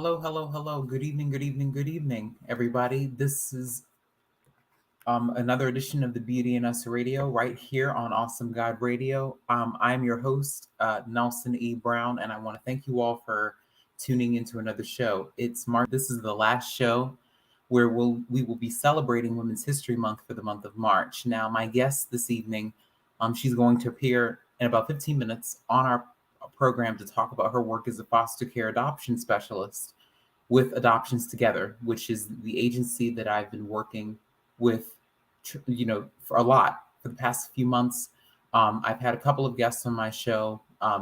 Hello, hello, hello. Good evening, good evening, good evening, everybody. This is another edition of the Beauty in Us Radio right here on Awesome God Radio. I'm your host, Nelson E. Brown, and I want to thank you all for tuning into another show. It's March. This is the last show where we will be celebrating Women's History Month for the month of March. Now, my guest this evening, she's going to appear in about 15 minutes on our program to talk about her work as a foster care adoption specialist with Adoptions Together, which is the agency that I've been working with, for a lot for the past few months. I've had a couple of guests on my show,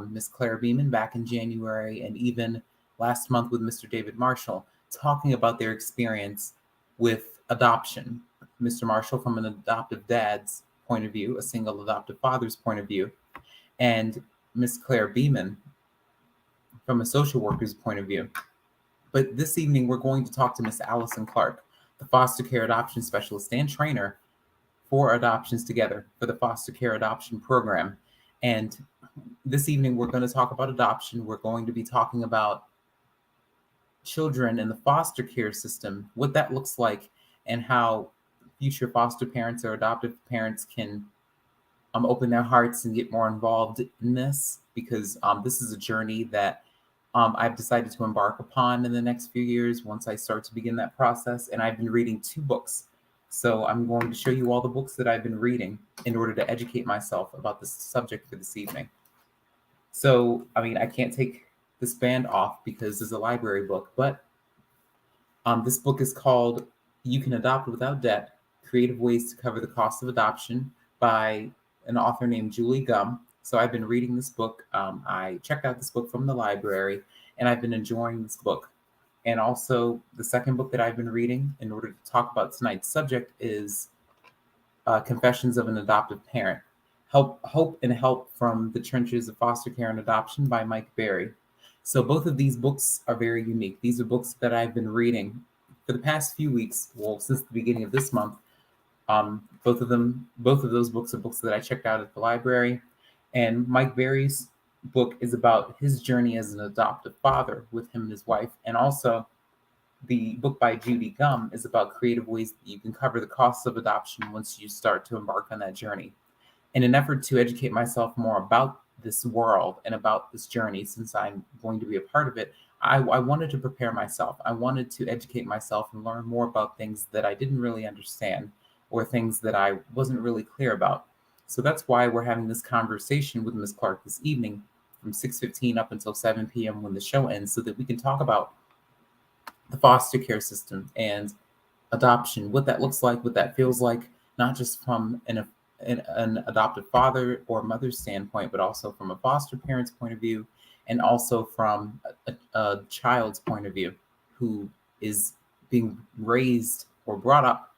Miss Claire Beeman back in January, and even last month with Mr. David Marshall, talking about their experience with adoption. Mr. Marshall from an adoptive dad's point of view, a single adoptive father's point of view, and Miss Claire Beeman from a social worker's point of view. But this evening, we're going to talk to Miss Allison Clark, the foster care adoption specialist and trainer for Adoptions Together for the foster care adoption program. And this evening, we're going to talk about adoption. We're going to be talking about children in the foster care system, what that looks like, and how future foster parents or adoptive parents can open their hearts and get more involved in this, because this is a journey that I've decided to embark upon in the next few years once I start to begin that process. And I've been reading 2 books. So I'm going to show you all the books that I've been reading in order to educate myself about this subject for this evening. So, I can't take this band off because it's a library book, but this book is called You Can Adopt Without Debt, Creative Ways to Cover the Cost of Adoption by an author named Julie Gum. So I've been reading this book. I checked out this book from the library, and I've been enjoying this book. And also, the second book that I've been reading in order to talk about tonight's subject is Confessions of an Adoptive Parent, Hope and Help from the Trenches of Foster Care and Adoption by Mike Berry. So both of these books are very unique. These are books that I've been reading for the past few weeks, well, since the beginning of this month. Both of those books are books that I checked out at the library. And Mike Berry's book is about his journey as an adoptive father with him and his wife. And also, the book by Judy Gum is about creative ways that you can cover the costs of adoption once you start to embark on that journey. In an effort to educate myself more about this world and about this journey, since I'm going to be a part of it, I wanted to prepare myself. I wanted to educate myself and learn more about things that I didn't really understand or things that I wasn't really clear about. So that's why we're having this conversation with Ms. Clark this evening from 6:15 up until 7 p.m. when the show ends, so that we can talk about the foster care system and adoption, what that looks like, what that feels like, not just from an adoptive father or mother's standpoint, but also from a foster parent's point of view, and also from a child's point of view who is being raised or brought up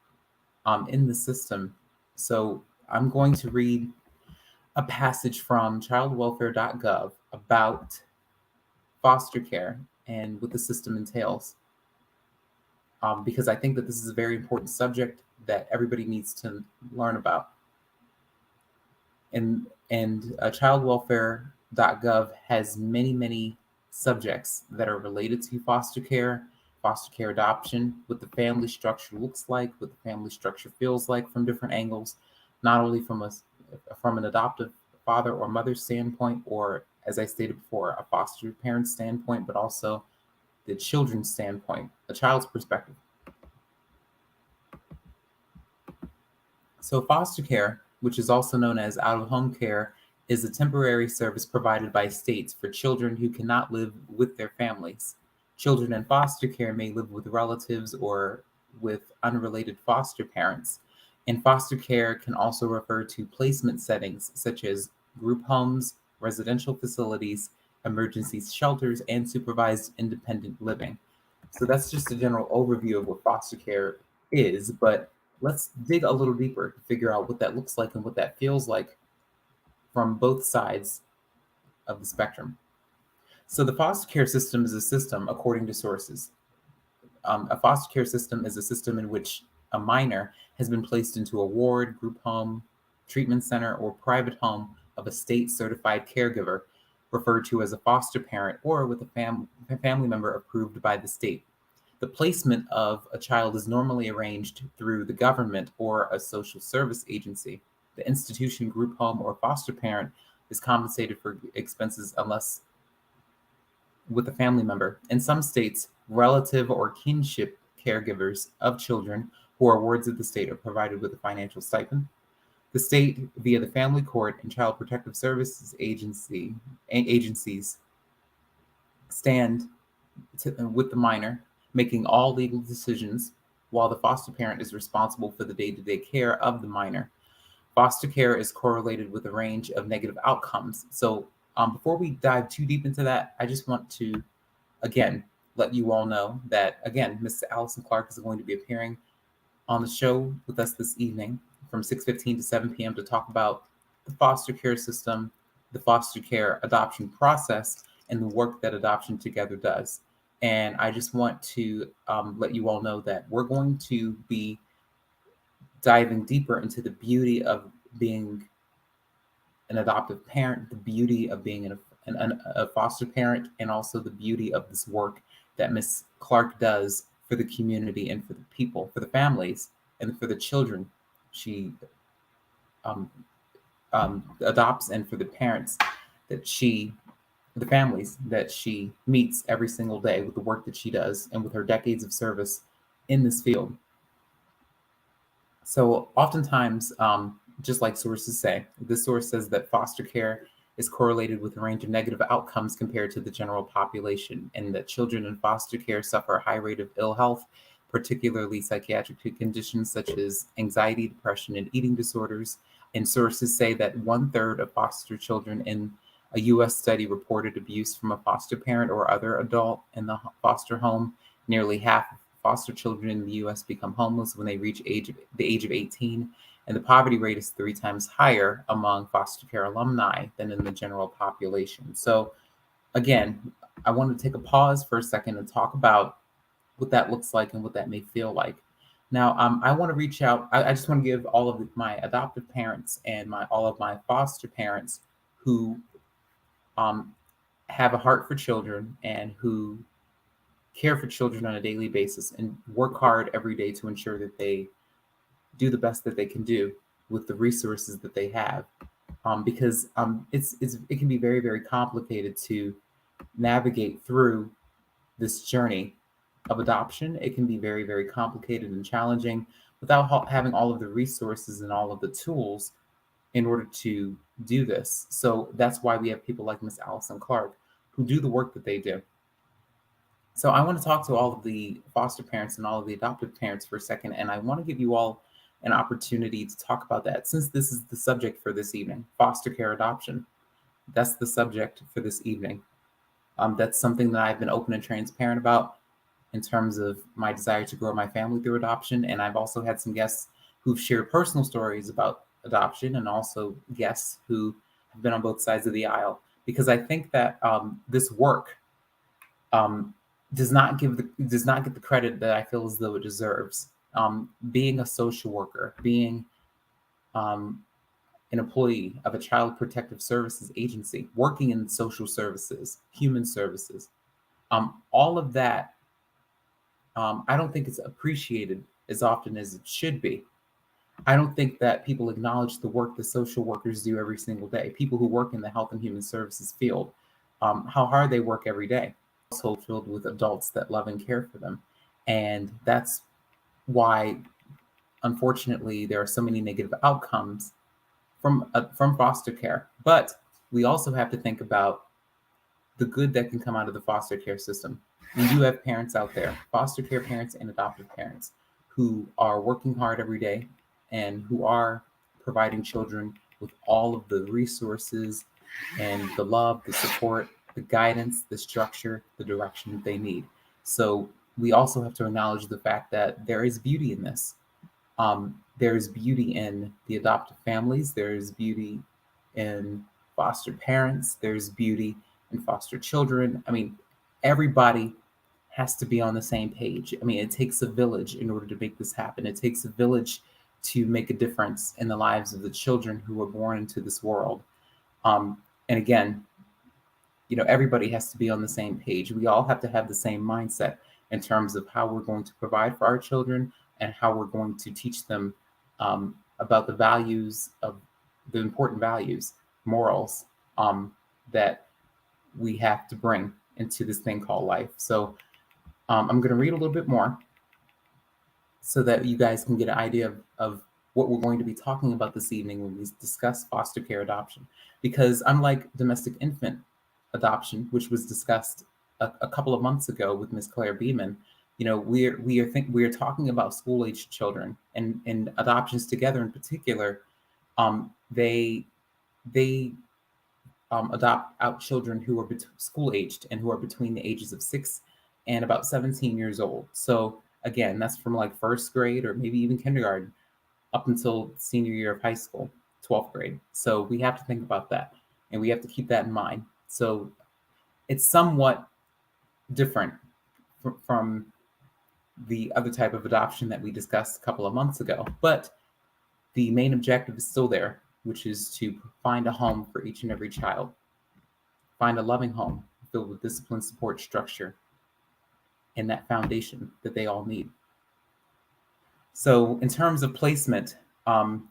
in the system. So I'm going to read a passage from childwelfare.gov about foster care and what the system entails, because I think that this is a very important subject that everybody needs to learn about. And childwelfare.gov has many, many subjects that are related to foster care adoption, what the family structure looks like, what the family structure feels like from different angles, not only from an adoptive father or mother standpoint, or, as I stated before, a foster parent standpoint, but also the children's standpoint, a child's perspective. So foster care, which is also known as out-of-home care, is a temporary service provided by states for children who cannot live with their families. Children in foster care may live with relatives or with unrelated foster parents. And foster care can also refer to placement settings such as group homes, residential facilities, emergency shelters, and supervised independent living. So that's just a general overview of what foster care is, but let's dig a little deeper to figure out what that looks like and what that feels like from both sides of the spectrum. So the foster care system is a system, according to sources. A foster care system is a system in which a minor has been placed into a ward, group home, treatment center, or private home of a state-certified caregiver referred to as a foster parent, or with a family member approved by the state. The placement of a child is normally arranged through the government or a social service agency. The institution, group home, or foster parent is compensated for expenses unless with a family member. In some states, relative or kinship caregivers of children who are wards of the state are provided with a financial stipend. The state, via the Family Court and Child Protective Services agencies, stand with the minor, making all legal decisions, while the foster parent is responsible for the day-to-day care of the minor. Foster care is correlated with a range of negative outcomes. So, before we dive too deep into that, I just want to again let you all know that again, Miss Allison Clark is going to be appearing on the show with us this evening from 6:15 to 7 p.m. to talk about the foster care system, the foster care adoption process, and the work that Adoption Together does. And I just want to let you all know that we're going to be diving deeper into the beauty of being an adoptive parent, the beauty of being a foster parent, and also the beauty of this work that Miss Clark does for the community and for the people, for the families, and for the children she um, adopts, and for the parents that the families that she meets every single day with the work that she does and with her decades of service in this field. So oftentimes, just like sources say, this source says that foster care is correlated with a range of negative outcomes compared to the general population, and that children in foster care suffer a high rate of ill health, particularly psychiatric conditions such as anxiety, depression, and eating disorders. And sources say that 1/3 of foster children in a U.S. study reported abuse from a foster parent or other adult in the foster home. Nearly half of foster children in the U.S. become homeless when they reach the age of 18, and the poverty rate is 3 times higher among foster care alumni than in the general population. So, again, I want to take a pause for a second and talk about what that looks like and what that may feel like. Now, I want to reach out. I just want to give all of my adoptive parents and all of my foster parents who um, have a heart for children and who care for children on a daily basis and work hard every day to ensure that they do the best that they can do with the resources that they have. Because it can be very, very complicated to navigate through this journey of adoption. It can be very, very complicated and challenging without having all of the resources and all of the tools in order to do this. So that's why we have people like Miss Allison Clark who do the work that they do. So I want to talk to all of the foster parents and all of the adoptive parents for a second, and I want to give you all an opportunity to talk about that, since this is the subject for this evening, foster care adoption. That's the subject for this evening. That's something that I've been open and transparent about in terms of my desire to grow my family through adoption. And I've also had some guests who've shared personal stories about adoption, and also guests who have been on both sides of the aisle, because I think that this work um, does not get the credit that I feel as though it deserves. Being a social worker, being an employee of a child protective services agency, working in social services, human services, all of that, I don't think it's appreciated as often as it should be. I don't think that people acknowledge the work that social workers do every single day. People who work in the health and human services field, how hard they work every day. Household filled with adults that love and care for them, and that's why, unfortunately, there are so many negative outcomes from foster care. But we also have to think about the good that can come out of the foster care system. We do have parents out there, foster care parents and adoptive parents, who are working hard every day and who are providing children with all of the resources and the love, the support, the guidance, the structure, the direction that they need. So we also have to acknowledge the fact that there is beauty in this. There is beauty in the adoptive families. There is beauty in foster parents. There's beauty in foster children. I mean, everybody has to be on the same page. I mean, it takes a village in order to make this happen. It takes a village to make a difference in the lives of the children who are born into this world. And again, everybody has to be on the same page. We all have to have the same mindset in terms of how we're going to provide for our children and how we're going to teach them about the values of the important values, morals that we have to bring into this thing called life. So I'm going to read a little bit more so that you guys can get an idea of what we're going to be talking about this evening when we discuss foster care adoption. Because unlike domestic infant adoption, which was discussed a couple of months ago with Ms. Claire Beeman, we are talking about school age children and adoptions together in particular. They adopt out children who are school aged and who are between the ages of 6 and about 17 years old. So again, that's from like first grade or maybe even kindergarten up until senior year of high school, 12th grade. So we have to think about that and we have to keep that in mind. So it's somewhat different from the other type of adoption that we discussed a couple of months ago, but the main objective is still there, which is to find a home for each and every child. Find a loving home filled with discipline, support, structure, and that foundation that they all need. So in terms of placement,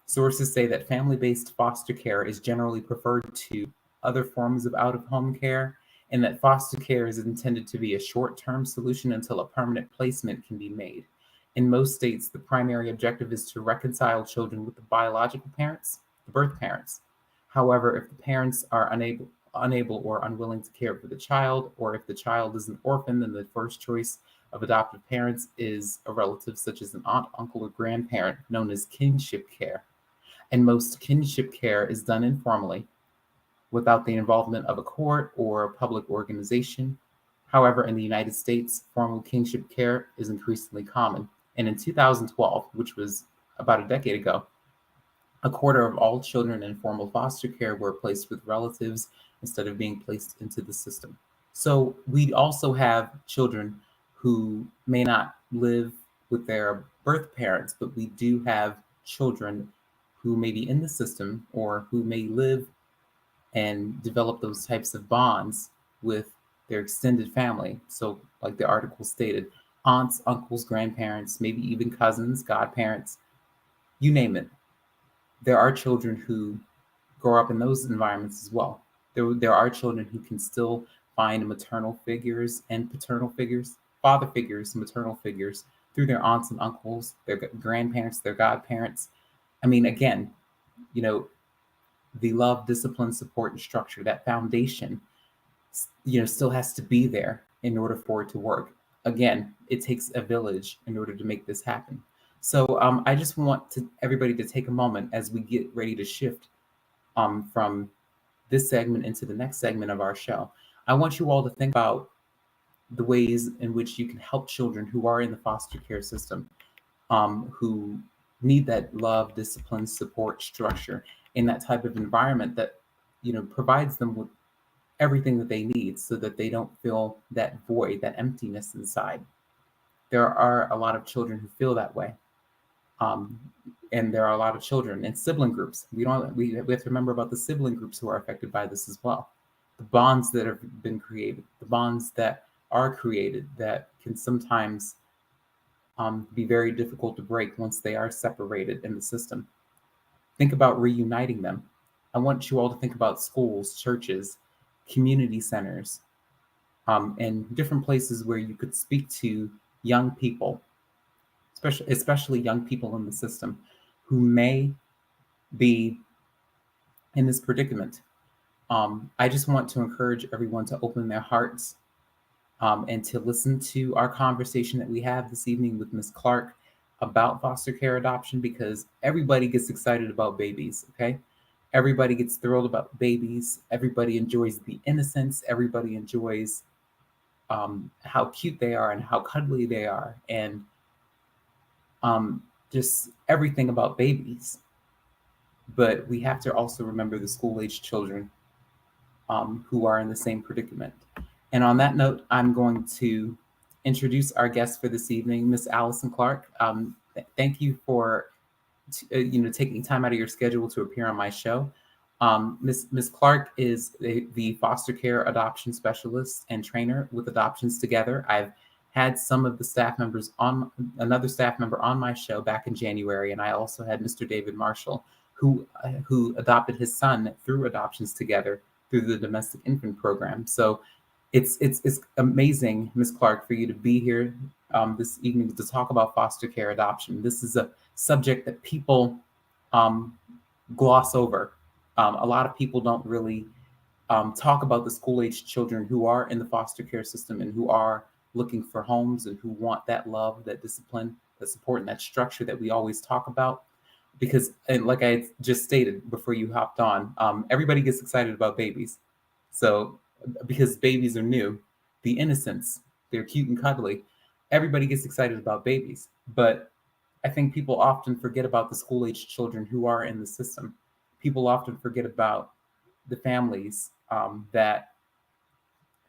sources say that family-based foster care is generally preferred to other forms of out-of-home care, and that foster care is intended to be a short-term solution until a permanent placement can be made. In most states, the primary objective is to reconcile children with the biological parents, the birth parents. However, if the parents are unable or unwilling to care for the child, or if the child is an orphan, then the first choice of adoptive parents is a relative such as an aunt, uncle, or grandparent, known as kinship care. And most kinship care is done informally, without the involvement of a court or a public organization. However, in the United States, formal kinship care is increasingly common. And in 2012, which was about a decade ago, a quarter of all children in formal foster care were placed with relatives instead of being placed into the system. So we also have children who may not live with their birth parents, but we do have children who may be in the system or who may live and develop those types of bonds with their extended family. So, like the article stated, aunts, uncles, grandparents, maybe even cousins, godparents, you name it. There are children who grow up in those environments as well. There are children who can still find maternal figures and paternal figures, father figures, maternal figures through their aunts and uncles, their grandparents, their godparents. I mean, again, you know, the love, discipline, support, and structure, that foundation, still has to be there in order for it to work. Again, it takes a village in order to make this happen. So I just want everybody to take a moment as we get ready to shift from this segment into the next segment of our show. I want you all to think about the ways in which you can help children who are in the foster care system, who need that love, discipline, support, structure in that type of environment that provides them with everything that they need so that they don't feel that void, that emptiness inside. There are a lot of children who feel that way. And there are a lot of children in sibling groups. We have to remember about the sibling groups who are affected by this as well. The bonds that have been created, the bonds that are created that can sometimes be very difficult to break once they are separated in the system. Think about reuniting them. I want you all to think about schools, churches, community centers, and different places where you could speak to young people, especially young people in the system who may be in this predicament. I just want to encourage everyone to open their hearts and to listen to our conversation that we have this evening with Ms. Clark about foster care adoption, because everybody gets excited about babies, okay? Everybody gets thrilled about babies. Everybody enjoys the innocence. Everybody enjoys how cute they are and how cuddly they are, and just everything about babies. But we have to also remember the school-age children who are in the same predicament. And on that note, I'm going to introduce our guest for this evening, Miss Allison Clark. Thank you for taking time out of your schedule to appear on my show. Ms. Clark is the foster care adoption specialist and trainer with Adoptions Together. I've had some of the staff members on another staff member on my show back in January, and I also had Mr. David Marshall, who adopted his son through Adoptions Together through the domestic infant program. So it's amazing, Ms. Clark, for you to be here this evening to talk about foster care adoption. This is a subject that people um, gloss over. A lot of people don't really talk about the school-age children who are in the foster care system and who are looking for homes and who want that love, that discipline, that support, and that structure that we always talk about. Because, and like I just stated before you hopped on, everybody gets excited about babies. So, because babies are new, the innocence, they're cute and cuddly. Everybody gets excited about babies. But I think people often forget about the school-age children who are in the system. People often forget about the families that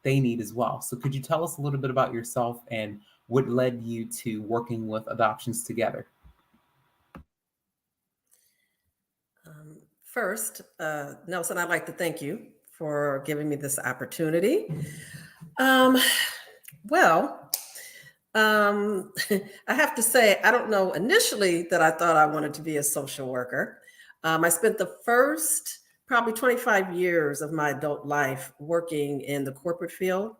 they need as well. So could you tell us a little bit about yourself and what led you to working with Adoptions Together? First, Nelson, I'd like to thank you for giving me this opportunity. Um, well, I have to say, I don't know initially that I thought I wanted to be a social worker. I spent the first probably 25 years of my adult life working in the corporate field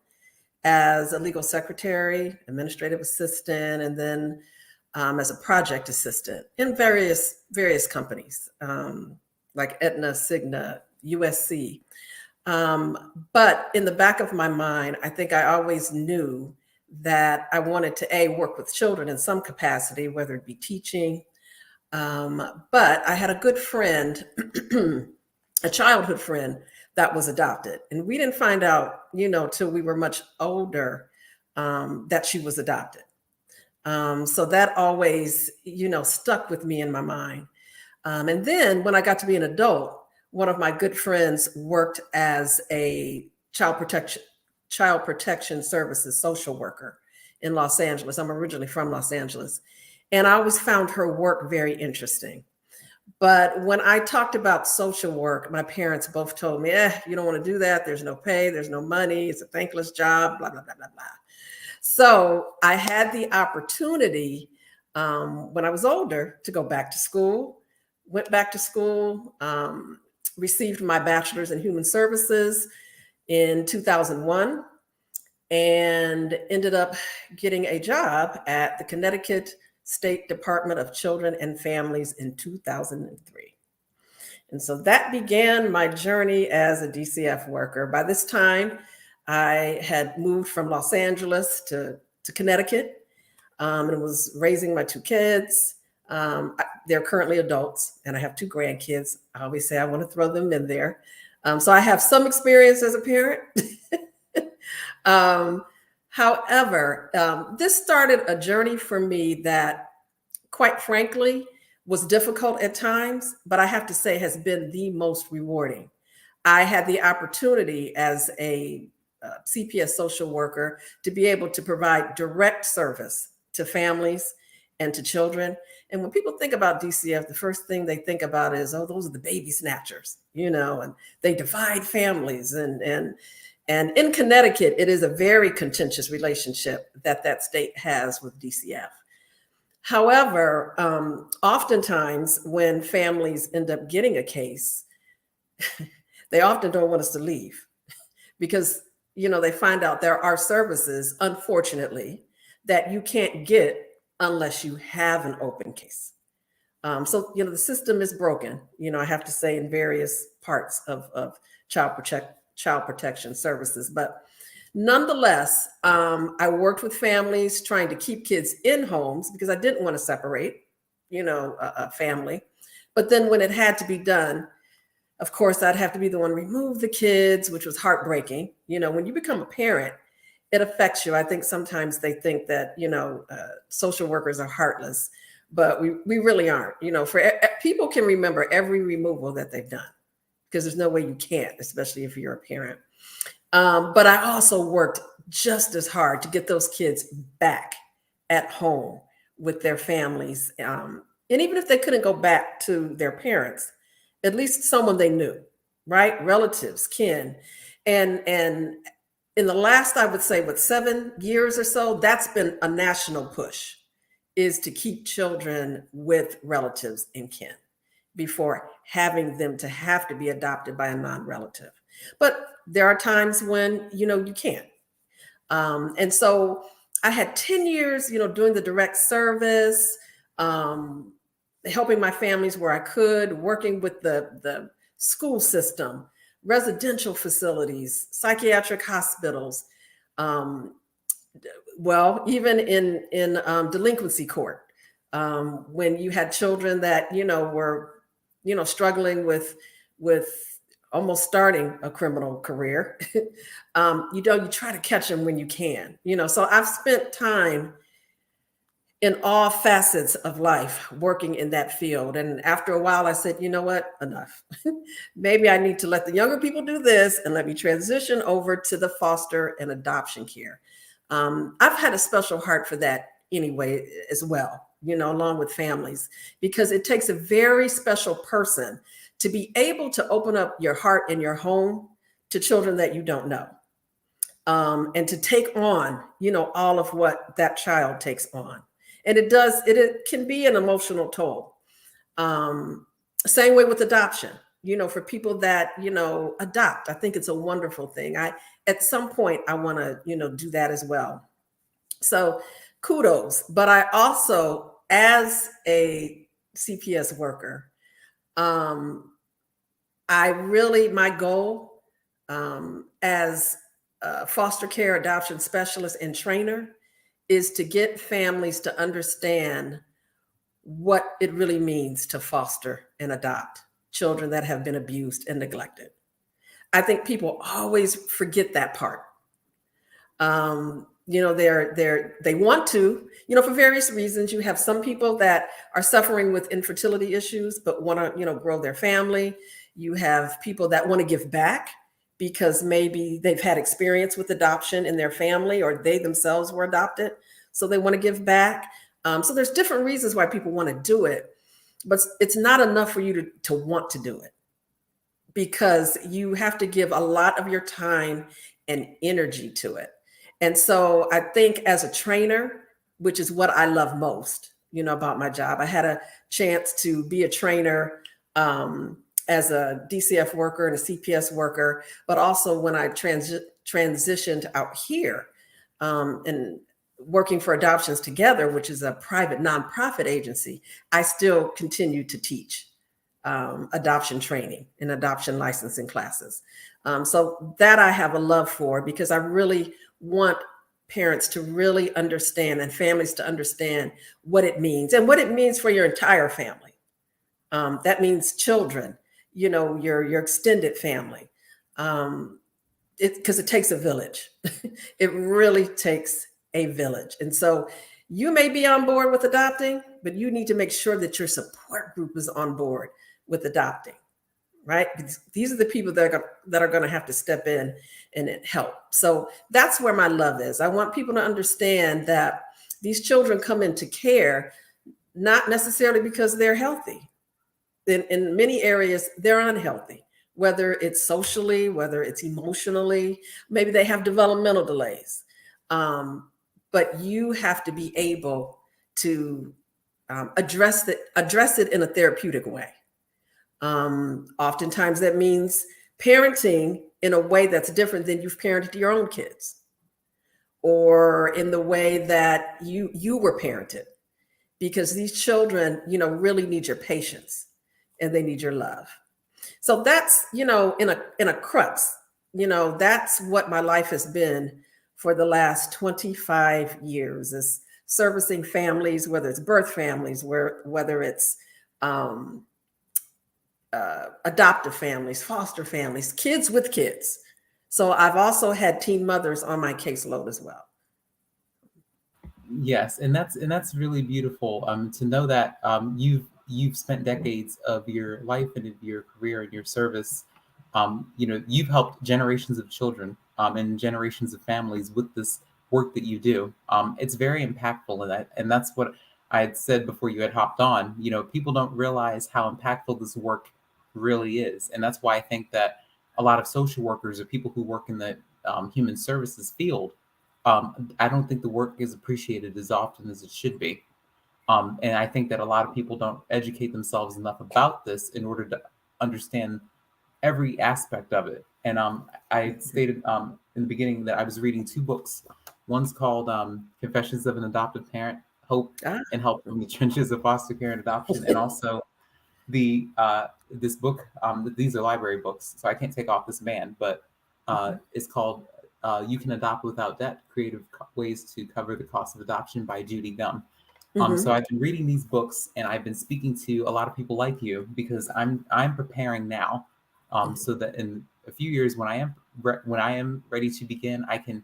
as a legal secretary, administrative assistant, and then as a project assistant in various companies like Aetna, Cigna, USC. But in the back of my mind, I think I always knew that I wanted to work with children in some capacity, whether it be teaching. But I had a good friend, a childhood friend that was adopted, and we didn't find out, till we were much older, that she was adopted. So that always, stuck with me in my mind. And then when I got to be an adult, one of my good friends worked as a child protection services social worker in Los Angeles. I'm originally from Los Angeles. And I always found her work very interesting. But when I talked about social work, my parents both told me, you don't want to do that. There's no pay, there's no money. It's a thankless job, blah, blah, blah, blah, blah. So I had the opportunity when I was older to go back to school, went back to school, received my bachelor's in human services in 2001, and ended up getting a job at the Connecticut State Department of Children and Families in 2003. And so that began my journey as a DCF worker. By this time, I had moved from Los Angeles to Connecticut and was raising my two kids. They're currently adults, and I have two grandkids. I always say I want to throw them in there. So I have some experience as a parent. However, this started a journey for me that, quite frankly, was difficult at times, but I have to say has been the most rewarding. I had the opportunity as a CPS social worker to be able to provide direct service to families and to children. And when people think about DCF, the first thing they think about is, oh, those are the baby snatchers, and they divide families. And in Connecticut, it is a very contentious relationship that state has with DCF. However, oftentimes when families end up getting a case, they often don't want us to leave because, they find out there are services, unfortunately, that you can't get unless you have an open case. So, the system is broken, I have to say, in various parts of child protection services. But nonetheless, I worked with families trying to keep kids in homes because I didn't want to separate, a family. But then when it had to be done, of course, I'd have to be the one to remove the kids, which was heartbreaking. When you become a parent, it affects you. I think sometimes they think that, social workers are heartless, but we really aren't. People can remember every removal that they've done because there's no way you can't, especially if you're a parent. But I also worked just as hard to get those kids back at home with their families. And even if they couldn't go back to their parents, at least someone they knew, right? Relatives, kin. And in the last, I would say, 7 years or so, that's been a national push, is to keep children with relatives and kin before having them to have to be adopted by a non-relative. But there are times when, you can't. And so I had 10 years, doing the direct service, um, helping my families where I could, working with the school system, residential facilities, psychiatric hospitals, um, well, even in delinquency court, when you had children that were struggling with almost starting a criminal career. You try to catch them when you can. So I've spent time in all facets of life working in that field. And after a while, I said, you know what, enough. Maybe I need to let the younger people do this and let me transition over to the foster and adoption care. I've had a special heart for that anyway, as well, along with families, because it takes a very special person to be able to open up your heart and your home to children that you don't know. And to take on, all of what that child takes on. And it can be an emotional toll. Same way with adoption, for people that, adopt. I think it's a wonderful thing. At some point, I want to, do that as well. So kudos. But I also, as a CPS worker, my goal as a foster care adoption specialist and trainer is to get families to understand what it really means to foster and adopt children that have been abused and neglected. I think people always forget that part. They want to, for various reasons. You have some people that are suffering with infertility issues, but want to, grow their family. You have people that want to give back because maybe they've had experience with adoption in their family, or they themselves were adopted, so they want to give back. So there's different reasons why people want to do it, but it's not enough for you to want to do it, because you have to give a lot of your time and energy to it. And so I think as a trainer, which is what I love most, about my job, I had a chance to be a trainer as a DCF worker and a CPS worker, but also when I transitioned out here and working for Adoptions Together, which is a private nonprofit agency, I still continue to teach adoption training and adoption licensing classes. So that I have a love for, because I really want parents to really understand and families to understand what it means and what it means for your entire family. That means children, your extended family, because it takes a village. It really takes a village. And so you may be on board with adopting, but you need to make sure that your support group is on board with adopting, right? Because these are the people that are going to have to step in and help. So that's where my love is. I want people to understand that these children come into care not necessarily because they're healthy. In many areas, they're unhealthy, whether it's socially, whether it's emotionally, maybe they have developmental delays. But you have to be able to address it in a therapeutic way. Oftentimes that means parenting in a way that's different than you've parented your own kids, or in the way that you were parented, because these children, really need your patience and they need your love. So that's, in a crux, that's what my life has been for the last 25 years, is servicing families, whether it's birth families, whether it's adoptive families, foster families, kids with kids. So I've also had teen mothers on my caseload as well. Yes, and that's really beautiful to know that you've spent decades of your life and of your career and your service. You've helped generations of children and generations of families with this work that you do. It's very impactful, and that's what I had said before you had hopped on. People don't realize how impactful this work really is. And that's why I think that a lot of social workers or people who work in the human services field, I don't think the work is appreciated as often as it should be. And I think that a lot of people don't educate themselves enough about this in order to understand every aspect of it. And I stated in the beginning that I was reading two books. One's called Confessions of an Adopted Parent: Hope Ah. and Help from the Trenches of Foster Care and Adoption, and also the this book. These are library books, so I can't take off this band, but it's called "You Can Adopt Without Debt: Creative Ways to Cover the Cost of Adoption" by Judy Gum. So I've been reading these books, and I've been speaking to a lot of people like you because I'm preparing now, so that in a few years when I am ready to begin, I can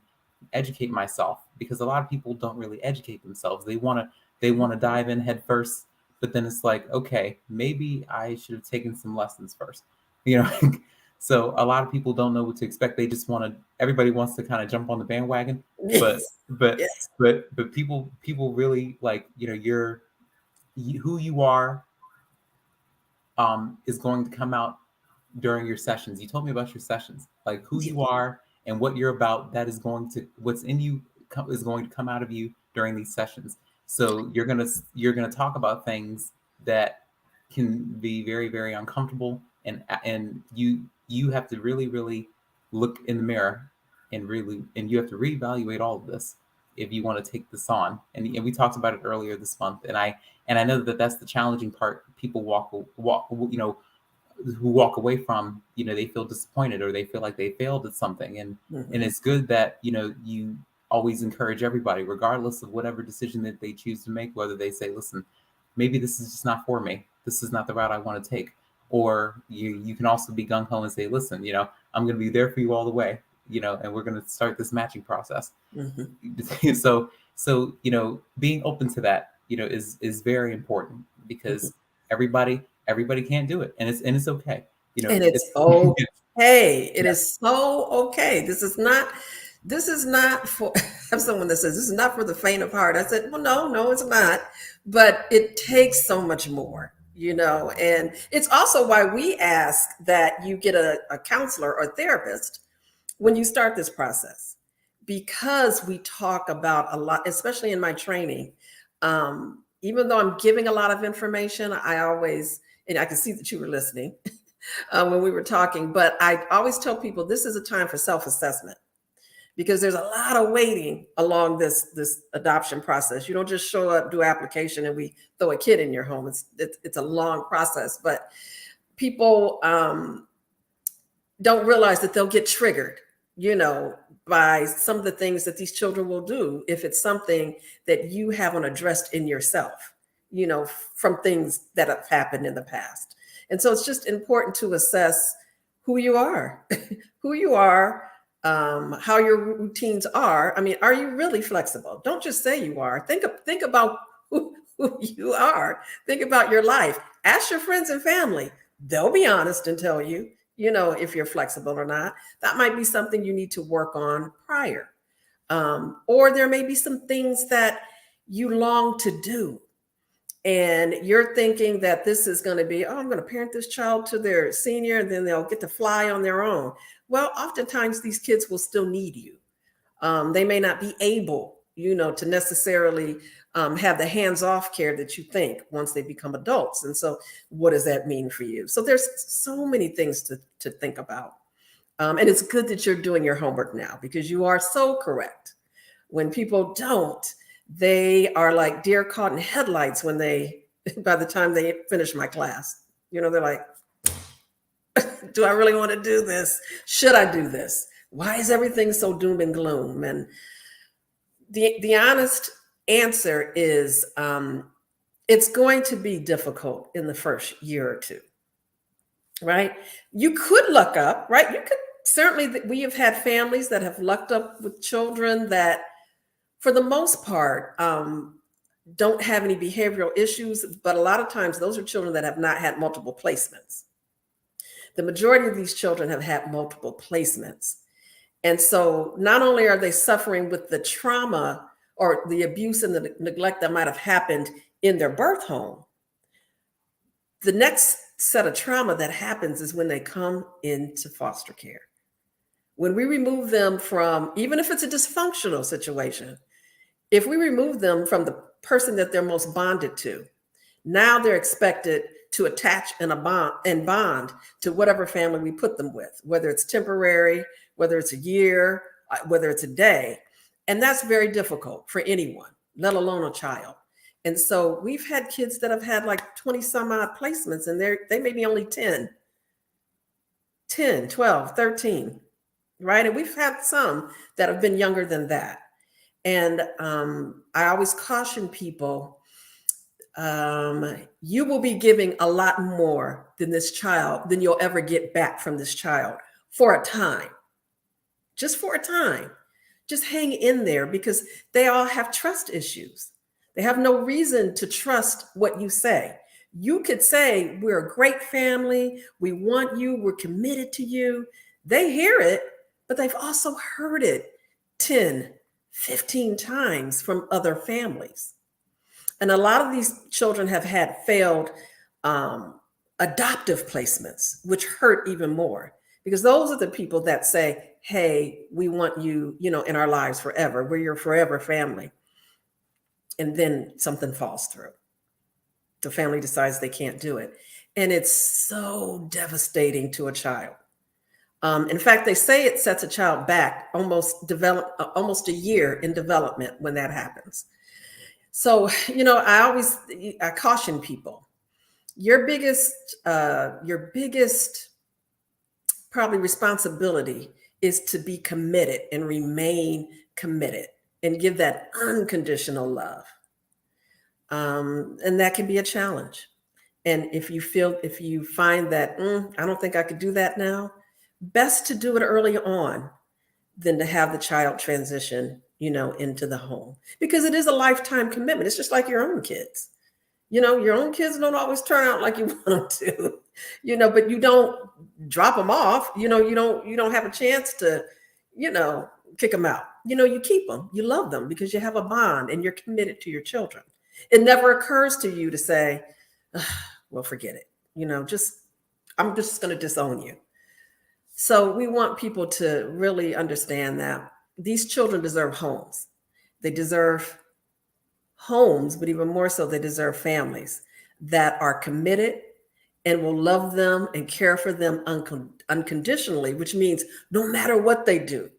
educate myself, because a lot of people don't really educate themselves. They want to dive in head first, but then it's like, okay, maybe I should have taken some lessons first, you know. So a lot of people don't know what to expect. They just want to. Everybody wants to kind of jump on the bandwagon, but Yes. but Yes. but people really, like, who you are is going to come out during your sessions. You told me about your sessions, like who Yeah. you are and what you're about. What's in you is going to come out of you during these sessions. So you're gonna talk about things that can be very, very uncomfortable, and you have to really, really look in the mirror, and you have to reevaluate all of this if you want to take this on. And we talked about it earlier this month, and I know that that's the challenging part. People who walk away from, they feel disappointed, or they feel like they failed at something. And Mhm. it's good that you always encourage everybody, regardless of whatever decision that they choose to make, whether they say, listen, maybe this is just not for me, this is not the route I want to take. Or you can also be gung-ho and say, listen, I'm going to be there for you all the way, and we're going to start this matching process. Mhm. So being open to that, is very important, Mhm. because everybody can't do it, and it's okay. And It's it's okay. It is so okay. This is not for I have someone that says this is not for the faint of heart. I said, well, no, it's not. But it takes so much more, and it's also why we ask that you get a counselor or therapist when you start this process, because we talk about a lot, especially in my training. Even though I'm giving a lot of information, I always, and I can see that you were listening when we were talking, but I always tell people this is a time for self-assessment, because there's a lot of waiting along this adoption process. You don't just show up, do application, and we throw a kid in your home. It's a long process, but people don't realize that they'll get triggered, by some of the things that these children will do if it's something that you haven't addressed in yourself, from things that have happened in the past. And so it's just important to assess who you are, who you are, how your routines are. I mean, are you really flexible? Don't just say you are. Think about who you are. Think about your life. Ask your friends and family. They'll be honest and tell you, if you're flexible or not. That might be something you need to work on prior. Or there may be some things that you long to do. And you're thinking that this is going to be, oh, I'm going to parent this child to their senior, and then they'll get to fly on their own. Well, oftentimes these kids will still need you. They may not be able, to necessarily have the hands-off care that you think once they become adults. And so what does that mean for you? So there's so many things to think about. And it's good that you're doing your homework now, because you are so correct. When people don't, they are like deer caught in headlights when by the time they finish my class. They're like, do I really want to do this? Should I do this? Why is everything so doom and gloom? And the honest answer is, it's going to be difficult in the first year or two, right? You could luck up, right? You could certainly, we have had families that have lucked up with children that, for the most part, don't have any behavioral issues, but a lot of times those are children that have not had multiple placements. The majority of these children have had multiple placements. And so not only are they suffering with the trauma or the abuse and the neglect that might have happened in their birth home, The next set of trauma that happens is when they come into foster care. When we remove them from, even if it's a dysfunctional situation, if we remove them from the person that they're most bonded to, now they're expected to attach and bond to whatever family we put them with, whether it's temporary, whether it's a year, whether it's a day. And that's very difficult for anyone, let alone a child. And so we've had kids that have had like 20 some odd placements, and they may be only 10, 12, 13, right? And we've had some that have been younger than that. And I always caution people, you will be giving a lot more than you'll ever get back from this child for a time. Just for a time. Just hang in there, because they all have trust issues. They have no reason to trust what you say. You could say, we're a great family, we want you, we're committed to you. They hear it, but they've also heard it 10, 15 times from other families. And a lot of these children have had failed adoptive placements, which hurt even more, because those are the people that say, hey, we want you, in our lives forever. We're your forever family. And then something falls through. The family decides they can't do it. And it's so devastating to a child. In fact, they say it sets a child back almost a year in development when that happens. So, I caution people, your biggest probably responsibility is to be committed and remain committed and give that unconditional love. And that can be a challenge. And if you find that, I don't think I could do that now, best to do it early on than to have the child transition, into the home, because it is a lifetime commitment. It's just like your own kids. Your own kids don't always turn out like you want them to, but you don't drop them off. You don't have a chance to, kick them out. You keep them, you love them because you have a bond and you're committed to your children. It never occurs to you to say, well, forget it. I'm just going to disown you. So we want people to really understand that these children deserve homes. They deserve homes, but even more so, they deserve families that are committed and will love them and care for them unconditionally, which means no matter what they do,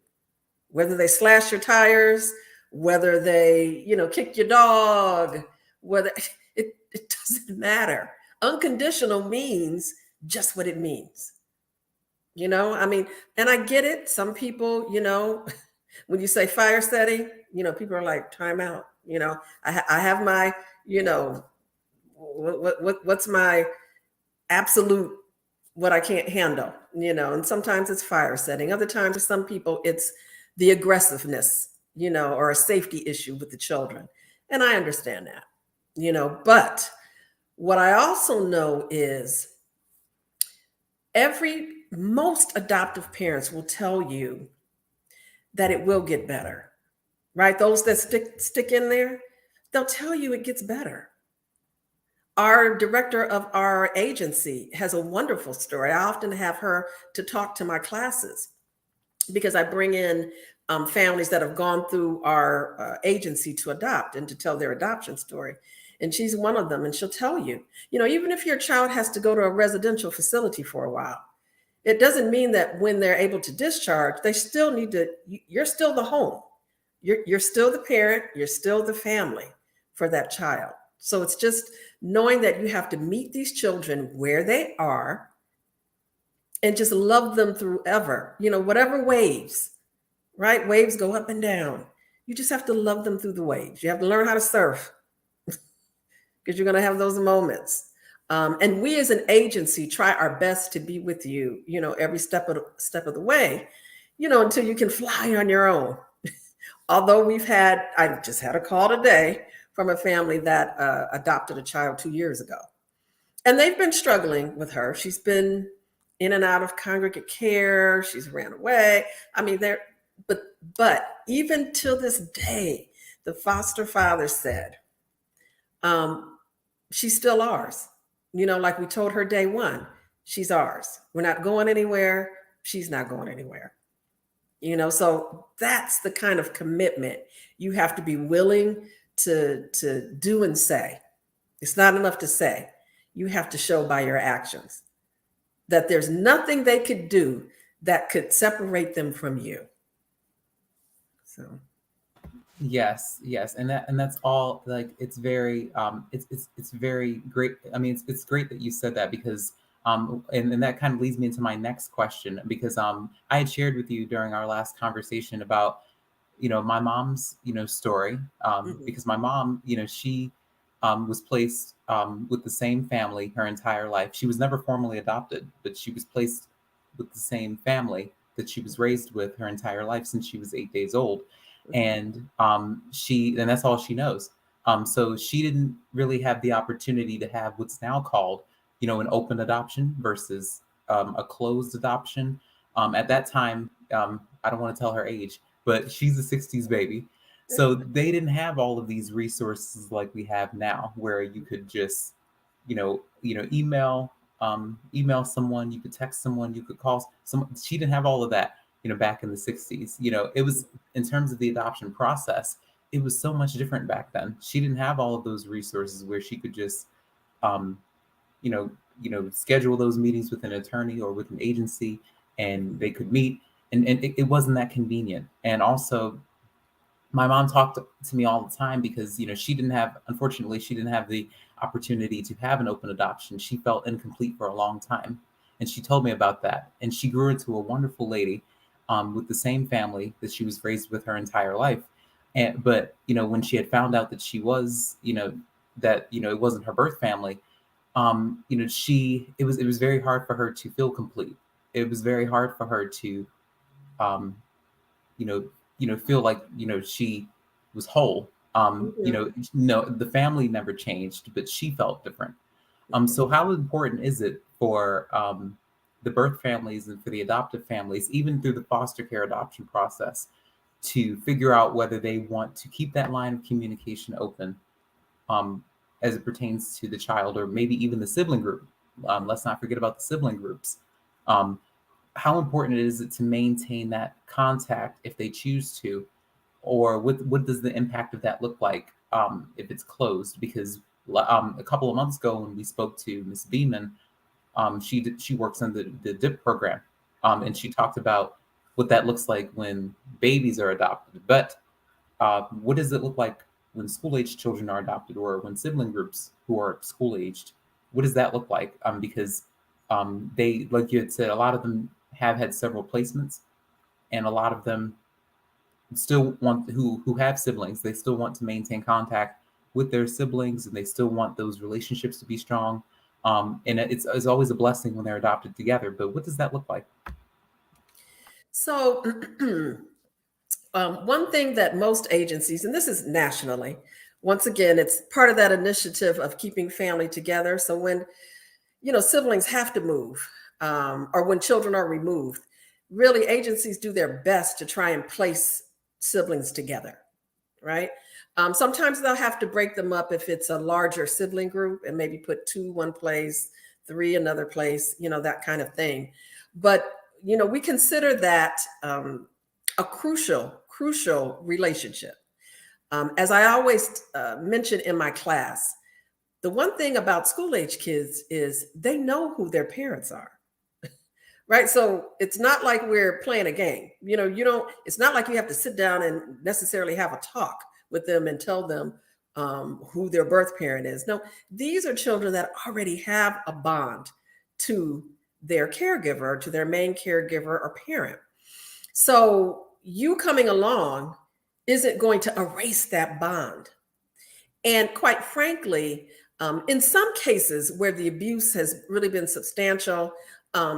whether they slash your tires, whether they, kick your dog, whether it doesn't matter. Unconditional means just what it means. And I get it. Some people, when you say fire setting, people are like, time out. I have my, what's my absolute, what I can't handle, and sometimes it's fire setting. Other times for some people, it's the aggressiveness, or a safety issue with the children. And I understand that, but what I also know is most adoptive parents will tell you that it will get better, right? Those that stick in there, they'll tell you it gets better. Our director of our agency has a wonderful story. I often have her to talk to my classes because I bring in families that have gone through our agency to adopt and to tell their adoption story. And she's one of them. And she'll tell you, even if your child has to go to a residential facility for a while, it doesn't mean that when they're able to discharge, they still need to, you're still the home. You're still the parent, you're still the family for that child. So it's just knowing that you have to meet these children where they are and just love them through whatever waves, right? Waves go up and down. You just have to love them through the waves. You have to learn how to surf because you're going to have those moments. And we as an agency try our best to be with you, every step of the way, until you can fly on your own. Although I just had a call today from a family that adopted a child 2 years ago. And they've been struggling with her. She's been in and out of congregate care. She's ran away. But even till this day, the foster father said, she's still ours. Like we told her day one, she's ours. We're not going anywhere. She's not going anywhere. So that's the kind of commitment you have to be willing to do and say. It's not enough to say. You have to show by your actions that there's nothing they could do that could separate them from you. So Yes, yes, and that's all. Like, it's very it's very great. I mean, it's great that you said that, because and that kind of leads me into my next question, because I had shared with you during our last conversation about, my mom's, story, mhm, because my mom, she was placed with the same family her entire life. She was never formally adopted, but she was placed with the same family that she was raised with her entire life since she was 8 days old. mhm, And and that's all she knows. So she didn't really have the opportunity to have what's now called, an open adoption versus a closed adoption. At that time, I don't want to tell her age, but she's a 60s baby. So they didn't have all of these resources like we have now, where you could just, email someone, you could text someone, you could call someone. She didn't have all of that, back in the 60s. It was, in terms of the adoption process, it was so much different back then. She didn't have all of those resources where she could just, um, schedule those meetings with an attorney or with an agency, and they could meet, and it wasn't that convenient. And also, my mom talked to me all the time, because she didn't have, unfortunately, she didn't have the opportunity to have an open adoption. She felt incomplete for a long time, and she told me about that. And she grew into a wonderful lady, with the same family that she was raised with her entire life. And but when she had found out that she was, that it wasn't her birth family, she it was very hard for her to feel complete. It was very hard for her to, um, you know, feel like, she was whole. mhm, No, the family never changed, but she felt different. mhm. So how important is it for the birth families and for the adoptive families, even through the foster care adoption process, to figure out whether they want to keep that line of communication open, um, as it pertains to the child, or maybe even the sibling group? Let's not forget about the sibling groups. Um, how important is it to maintain that contact if they choose to, or what does the impact of that look like, if it's closed? Because a couple of months ago, when we spoke to Miss Beeman, she works in the DIP program, and she talked about what that looks like when babies are adopted. But what does it look like when school age children are adopted, or when sibling groups who are school aged? What does that look like? Because they, like you had said, a lot of them have had several placements, and a lot of them still want, who have siblings, they still want to maintain contact with their siblings, and they still want those relationships to be strong. And it's always a blessing when they're adopted together. But what does that look like? So, one thing that most agencies, and this is nationally, once again, it's part of that initiative of keeping family together. So when siblings have to move, or when children are removed, really agencies do their best to try and place siblings together, right? Sometimes they'll have to break them up if it's a larger sibling group, and maybe put two one place, three another place, that kind of thing. But we consider that a crucial relationship. As I always mention in my class, the one thing about school age kids is they know who their parents are, right? So it's not like we're playing a game. You don't, it's not like you have to sit down and necessarily have a talk with them and tell them who their birth parent is. No, these are children that already have a bond to their caregiver, to their main caregiver or parent. So you coming along isn't going to erase that bond. And quite frankly, in some cases where the abuse has really been substantial,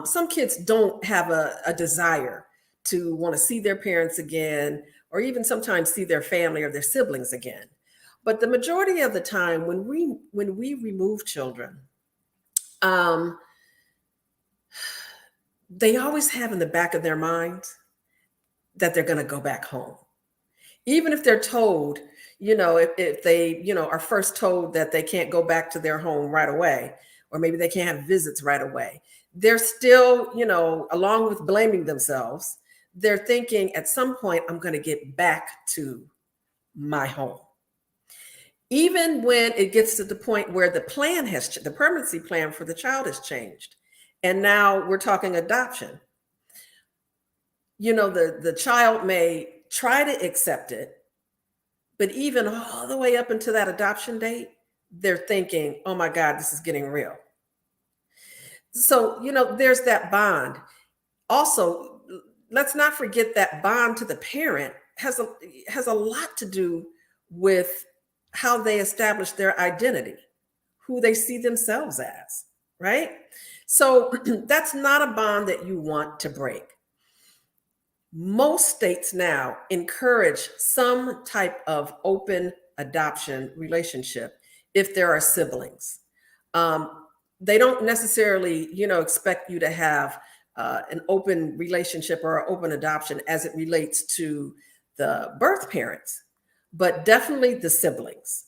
some kids don't have a desire to want to see their parents again, or even sometimes see their family or their siblings again. But the majority of the time, when we remove children, um, they always have in the back of their minds that they're going to go back home, even if they're told, if they, are first told that they can't go back to their home right away. or maybe they can't have visits right away. They're still, along with blaming themselves, they're thinking at some point, I'm going to get back to my home. Even when it gets to the point where the permanency plan for the child has changed. And now we're talking adoption. The child may try to accept it, but even all the way up until that adoption date, they're thinking, oh my God, this is getting real. So, there's that bond. Also, let's not forget that bond to the parent has a lot to do with how they establish their identity, who they see themselves as, right? So that's not a bond that you want to break. Most states now encourage some type of open adoption relationship if there are siblings. They don't necessarily, expect you to have an open relationship or an open adoption as it relates to the birth parents, but definitely the siblings.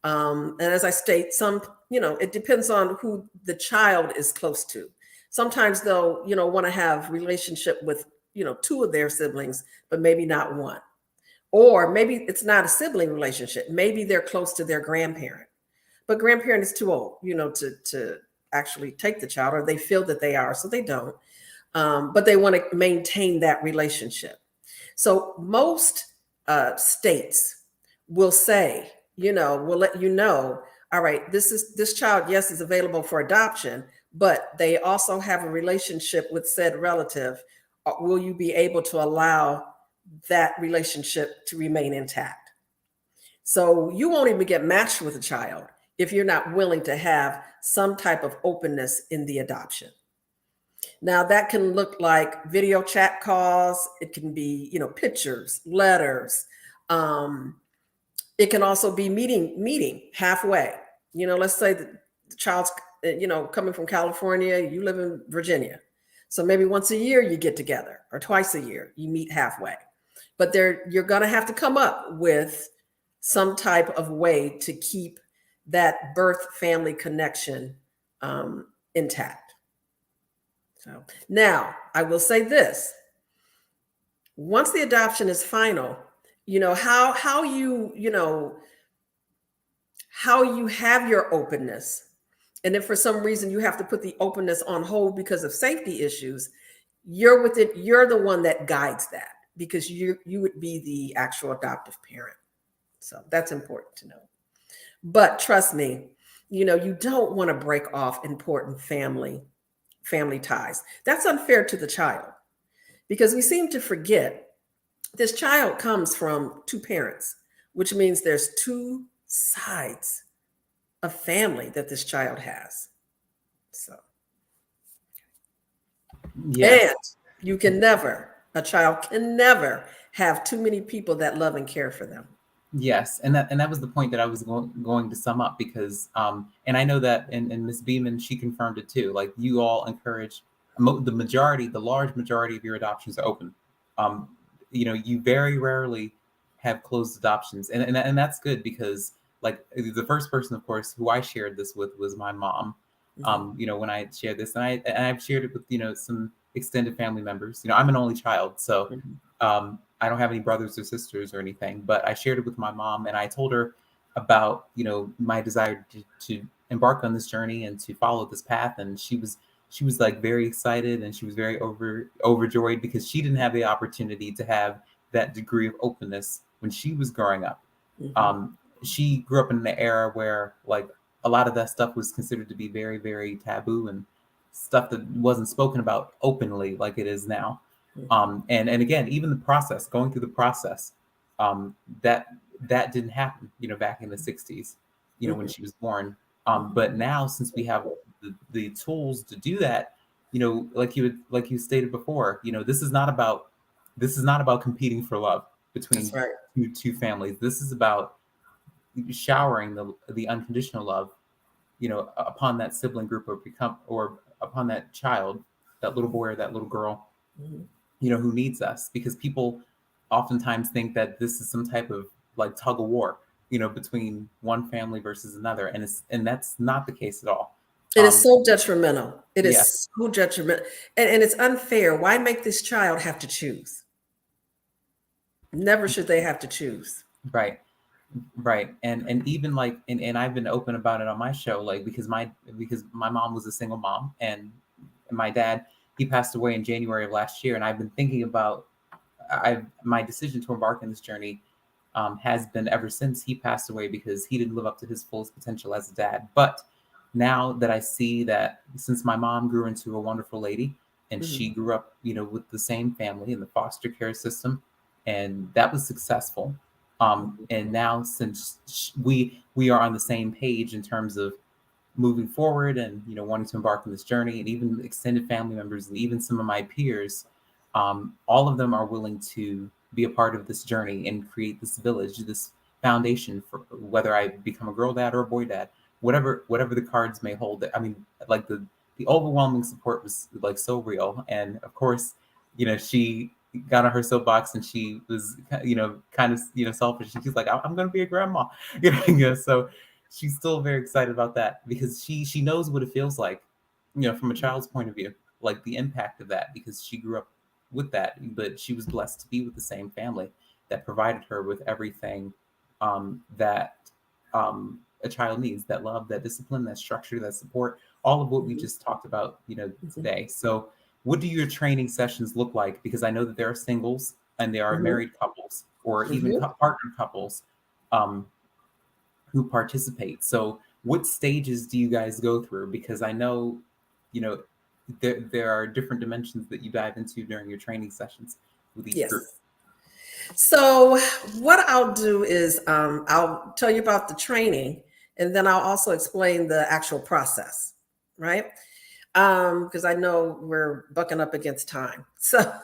And as I state, it depends on who the child is close to. Sometimes they'll, want to have relationship with, two of their siblings, but maybe not one. Or maybe it's not a sibling relationship. Maybe they're close to their grandparent, but grandparent is too old, to actually take the child, or they feel that they are, so they don't. But they want to maintain that relationship. So most states will say, will let you know, all right, this child, yes, is available for adoption, but they also have a relationship with said relative. Will you be able to allow that relationship to remain intact? So you won't even get matched with a child if you're not willing to have some type of openness in the adoption. Now that can look like video chat calls. It can be, pictures, letters. It can also be meeting halfway. Let's say the child's, coming from California, you live in Virginia. So maybe once a year you get together, or twice a year you meet halfway. But you're going to have to come up with some type of way to keep that birth family connection intact. So now I will say this: once the adoption is final, how you have your openness, and if for some reason you have to put the openness on hold because of safety issues, you're the one that guides that, because you would be the actual adoptive parent. So that's important to know. But trust me, you don't want to break off important family ties. That's unfair to the child, because we seem to forget this child comes from two parents, which means there's two sides of family that this child has. So, Yes. and a child can never have too many people that love and care for them. Yes, and that was the point that I was going to sum up, because and I know that, and Miss Beeman, she confirmed it too. Like, you all encourage the large majority of your adoptions are open. You very rarely have closed adoptions, and that's good, because like the first person, of course, who I shared this with was my mom. Mm-hmm. When I shared this, and I've shared it with some extended family members. I'm an only child, so. Mm-hmm. I don't have any brothers or sisters or anything, but I shared it with my mom, and I told her about, my desire to embark on this journey and to follow this path. And she was like very excited, and she was very overjoyed, because she didn't have the opportunity to have that degree of openness when she was growing up. Mm-hmm. She grew up in an era where, like, a lot of that stuff was considered to be very, very taboo, and stuff that wasn't spoken about openly like it is now. And again, even going through the process, that didn't happen, back in the 60s, when Mm-hmm. she was born. But now, since we have the tools to do that, like you stated before, this is not about competing for love That's between right. two families. This is about showering the unconditional love, upon that sibling group, or upon that child, that little boy or that little girl, Mm-hmm. who needs us, because people oftentimes think that this is some type of like tug of war, between one family versus another. And that's not the case at all. It is so detrimental. It Yes. is so detrimental. And it's unfair. Why make this child have to choose? Never should they have to choose. Right. Right. And even like and I've been open about it on my show, like because my mom was a single mom, and my dad, he passed away in January of last year, and I've been thinking about I my decision to embark on this journey has been ever since he passed away, because he didn't live up to his fullest potential as a dad. But now that I see that, since my mom grew into a wonderful lady, and she Mhm. grew up, with the same family in the foster care system, and that was successful. Mhm. And now, since we are on the same page in terms of moving forward, and wanting to embark on this journey, and even extended family members and even some of my peers, all of them are willing to be a part of this journey and create this village, this foundation for whether I become a girl dad or a boy dad, whatever the cards may hold. I mean, like the overwhelming support was like so real. And of course, she got on her soapbox, and she was kind of selfish. She's like, I'm gonna be a grandma. So she's still very excited about that, because she knows what it feels like, from a child's point of view, like the impact of that, because she grew up with that. But she was blessed to be with the same family that provided her with everything that a child needs: that love, that discipline, that structure, that support, all of what we Mhm. just talked about, Mhm. today. So what do your training sessions look like? Because I know that there are singles and there are Mhm. married couples, or even Mhm. partnered couples, um, who participate. So what stages do you guys go through? Because I know, you know, there are different dimensions that you dive into during your training sessions with each group. Yes. So what I'll do is I'll tell you about the training, and then I'll also explain the actual process, right? Because I know we're bucking up against time. So,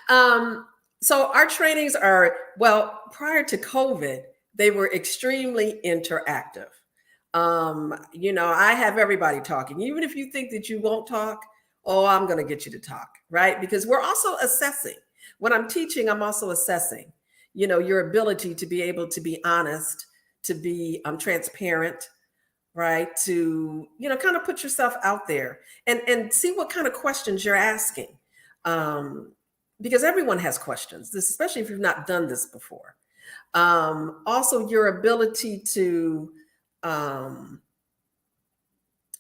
um, so our trainings are, well, prior to COVID, they were extremely interactive. I have everybody talking. Even if you think that you won't talk, oh, I'm going to get you to talk, right? Because we're also assessing. When I'm teaching, I'm also assessing, your ability to be able to be honest, to be transparent, right? To, kind of put yourself out there and see what kind of questions you're asking. Um, because everyone has questions, especially if you've not done this before. Also, your ability to, um,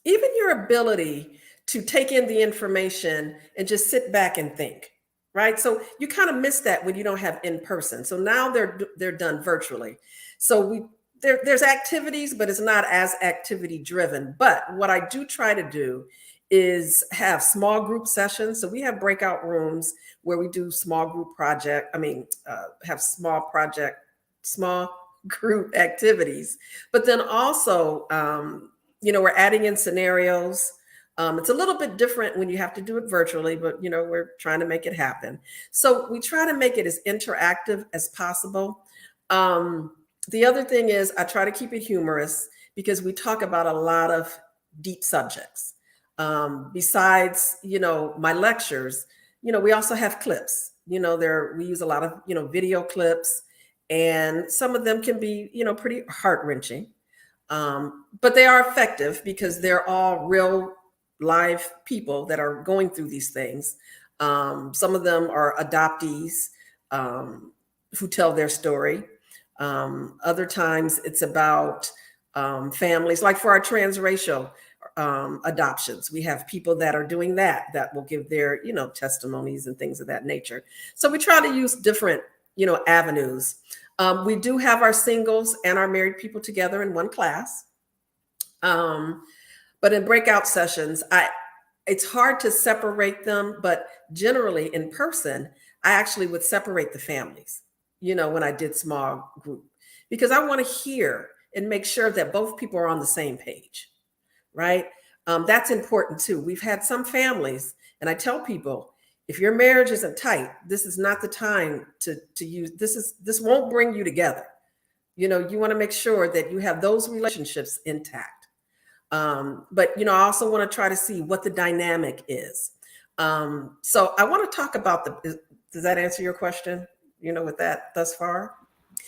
even your ability to take in the information and just sit back and think, right? So you kind of miss that when you don't have in person. So now they're done virtually. So there's activities, but it's not as activity driven. But what I do try to do is have small group sessions. So we have breakout rooms where we do small group project. Have small group activities, but then also, we're adding in scenarios. It's a little bit different when you have to do it virtually, but we're trying to make it happen. So we try to make it as interactive as possible. The other thing is I try to keep it humorous, because we talk about a lot of deep subjects. Besides, my lectures, we also have clips. We use a lot of, video clips, and some of them can be, pretty heart wrenching. But they are effective because they're all real live people that are going through these things. Some of them are adoptees um, who tell their story. Other times it's about families, like for our transracial adoptions. We have people that are doing that will give their, testimonies and things of that nature. So we try to use different, avenues. We do have our singles and our married people together in one class. Um, but in breakout sessions, it's hard to separate them, but generally in person, I actually would separate the families, when I did small group, because I want to hear and make sure that both people are on the same page, right? That's important too. We've had some families, and I tell people, if your marriage isn't tight, this is not the time to use this won't bring you together. You want to make sure that you have those relationships intact. But I also want to try to see what the dynamic is. So I want to talk about does that answer your question? With that thus far?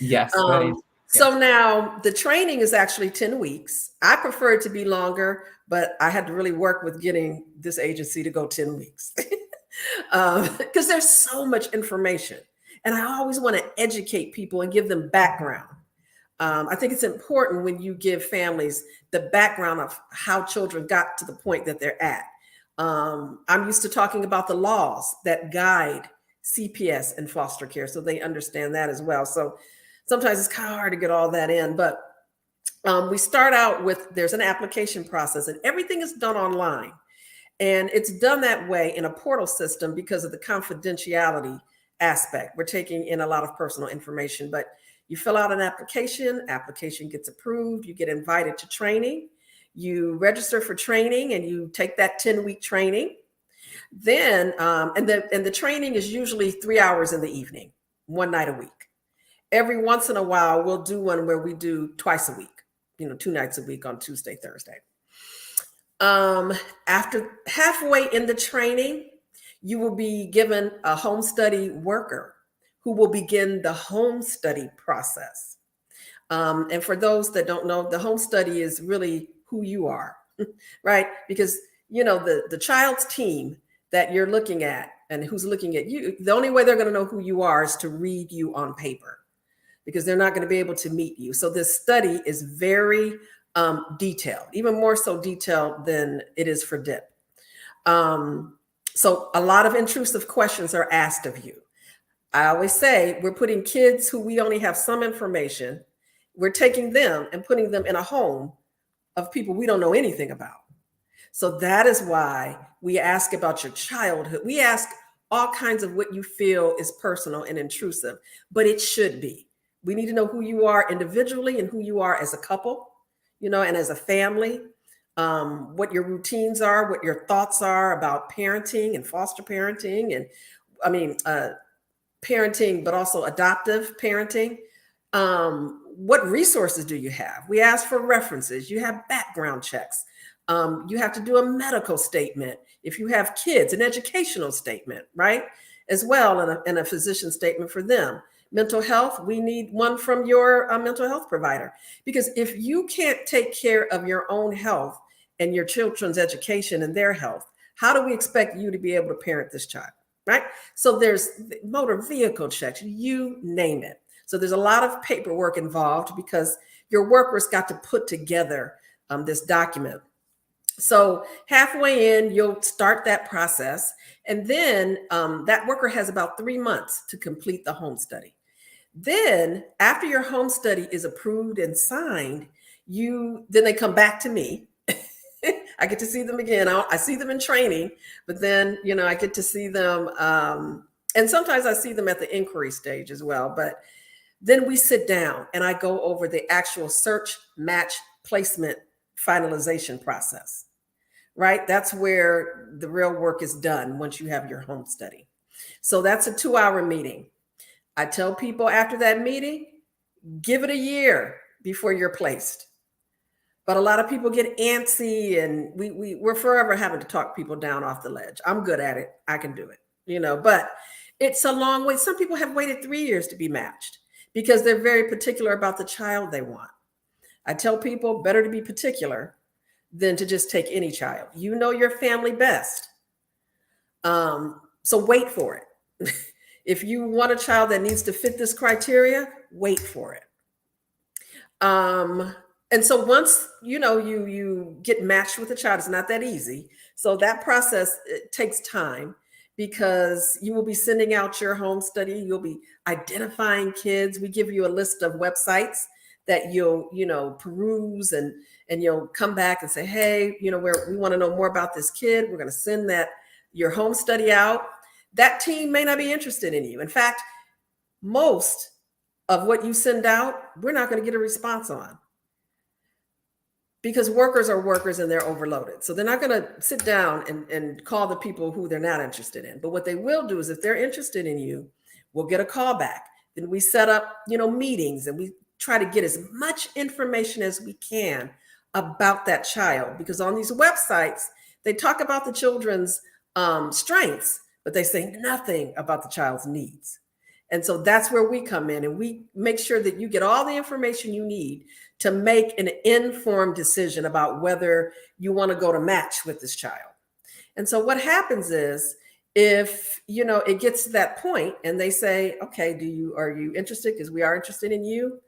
Yes, that Um, answers. so Yes. now the training is actually 10 weeks. I prefer it to be longer, but I had to really work with getting this agency to go 10 weeks because there's so much information. And I always want to educate people and give them background. I think it's important when you give families the background of how children got to the point that they're at. I'm used to talking about the laws that guide CPS and foster care, so they understand that as well. So sometimes it's kind of hard to get all that in, but we start out with, there's an application process and everything is done online. And it's done that way in a portal system because of the confidentiality aspect. We're taking in a lot of personal information, but you fill out an application gets approved, you get invited to training, you register for training and you take that 10-week training. Then, and the training is usually 3 hours in the evening, one night a week. Every once in a while, we'll do one where we do twice a week, 2 nights a week on Tuesday, Thursday. After halfway in the training, you will be given a home study worker who will begin the home study process. And for those that don't know, the home study is really who you are, right? Because, the child's team that you're looking at and who's looking at you, the only way they're going to know who you are is to read you on paper, because they're not going to be able to meet you. So this study is very detailed, even more so detailed than it is for DIP. So a lot of intrusive questions are asked of you. I always say we're putting kids who we only have some information, we're taking them and putting them in a home of people we don't know anything about. So that is why we ask about your childhood. We ask all kinds of what you feel is personal and intrusive, but it should be. We need to know who you are individually and who you are as a couple, and as a family, what your routines are, what your thoughts are about parenting and foster parenting, and parenting, but also adoptive parenting. What resources do you have? We ask for references. You have background checks. You have to do a medical statement. If you have kids, an educational statement, right? As well, and a physician statement for them. Mental health, we need one from your mental health provider. Because if you can't take care of your own health and your children's education and their health, how do we expect you to be able to parent this child, right? So there's motor vehicle checks, you name it. So there's a lot of paperwork involved because your workers got to put together this document. So halfway in, you'll start that process. And then that worker has about 3 months to complete the home study. Then after your home study is approved and signed, then they come back to me. I get to see them again. I see them in training, but then, I get to see them. And sometimes I see them at the inquiry stage as well. But then we sit down and I go over the actual search, match, placement, finalization process, right? That's where the real work is done once you have your home study. So that's a 2-hour meeting. I tell people after that meeting, give it a year before you're placed. But a lot of people get antsy and we're forever having to talk people down off the ledge. I'm good at it. I can do it, but it's a long way. Some people have waited 3 years to be matched because they're very particular about the child they want. I tell people better to be particular than to just take any child. You know your family best. So wait for it. If you want a child that needs to fit this criteria, wait for it. And so once, you get matched with a child, it's not that easy. So that process, it takes time because you will be sending out your home study. You'll be identifying kids. We give you a list of websites that you'll, peruse and you'll come back and say, hey, we want to know more about this kid. We're going to send your home study out. That team may not be interested in you. In fact, most of what you send out, we're not going to get a response on because workers are workers and they're overloaded. So they're not going to sit down and call the people who they're not interested in. But what they will do is if they're interested in you, we'll get a call back. Then we set up, meetings and we try to get as much information as we can about that child, because on these websites, they talk about the children's strengths, but they say nothing about the child's needs. And so that's where we come in, and we make sure that you get all the information you need to make an informed decision about whether you want to go to match with this child. And so what happens is, if it gets to that point and they say, okay, are you interested? Because we are interested in you.